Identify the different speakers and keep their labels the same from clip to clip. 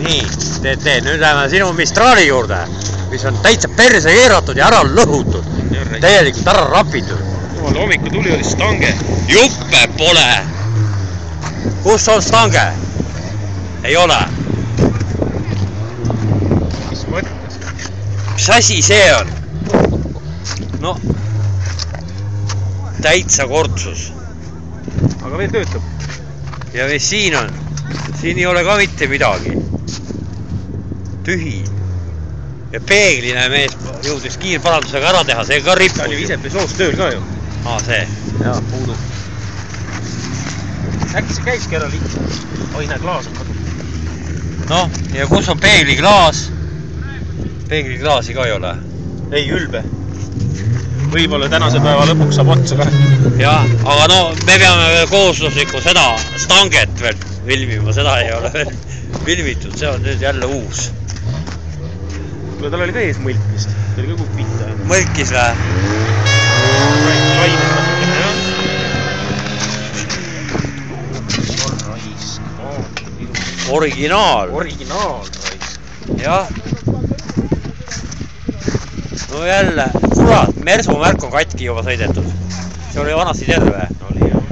Speaker 1: nii, tee, nüüd läheme sinu Mistrali juurde, mis on täitsa perse keeratud ja ära lõhutud. Täielikult ära rapitud.
Speaker 2: Jumal, hommiku tuli oli stange.
Speaker 1: Juppe pole. Kus on stange? Ei ole.
Speaker 2: Mis mõttes?
Speaker 1: Mis asi see on? No, täitsa kortsus.
Speaker 2: Aga veel töötab.
Speaker 1: Ja mis siin on? Siin ei ole ka mitte midagi. Tühi. Ja peegline mees jõudis kiirparandusega ära teha, see ka rippus.
Speaker 2: Ta oli ise pesoos tööl ka ju.
Speaker 1: See.
Speaker 2: Jaa, puudub. Äkki see käiski ära lihtsalt. Aine klaas on kadunud.
Speaker 1: Noh, ja kus on peegliklaas? Peegliklaasi ka ei ole.
Speaker 2: Ei, ülbe. Võib-olla tänase päeva lõpuks saab otsa ka.
Speaker 1: Jah, aga no me peame veel koosluslikku seda stanget veel filmima, seda ei ole veel filmitud, see on nüüd jälle uus.
Speaker 2: Kuule, tal oli ka ees mõlk vist, ta oli ka kupita.
Speaker 1: Mõlkis või?
Speaker 2: Laines natukene, jah.
Speaker 1: Originaal.
Speaker 2: Originaal, raisk.
Speaker 1: Jah. No jälle, kurat, Mersu märk on katki juba sõidetud. See oli vanasti terve.
Speaker 2: Oli jah.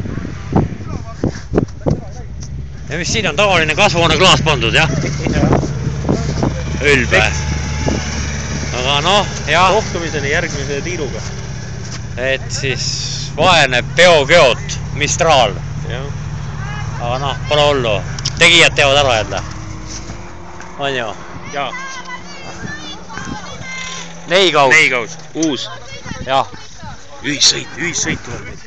Speaker 1: Ja mis siin on tavaline kasvuhoone klaas pandud, jah? Ülbe. Aga noh, jah.
Speaker 2: Kohtumiseni järgmise tiiruga.
Speaker 1: Et siis vaene peokeot, Mistral.
Speaker 2: Jah.
Speaker 1: Aga noh, pole hullu. Tegijad teevad ära jälle. On ju?
Speaker 2: Jaa.
Speaker 1: Neikaus.
Speaker 2: Neikaus. Uus.
Speaker 1: Jah.
Speaker 2: Ühissõit tuleb nüüd.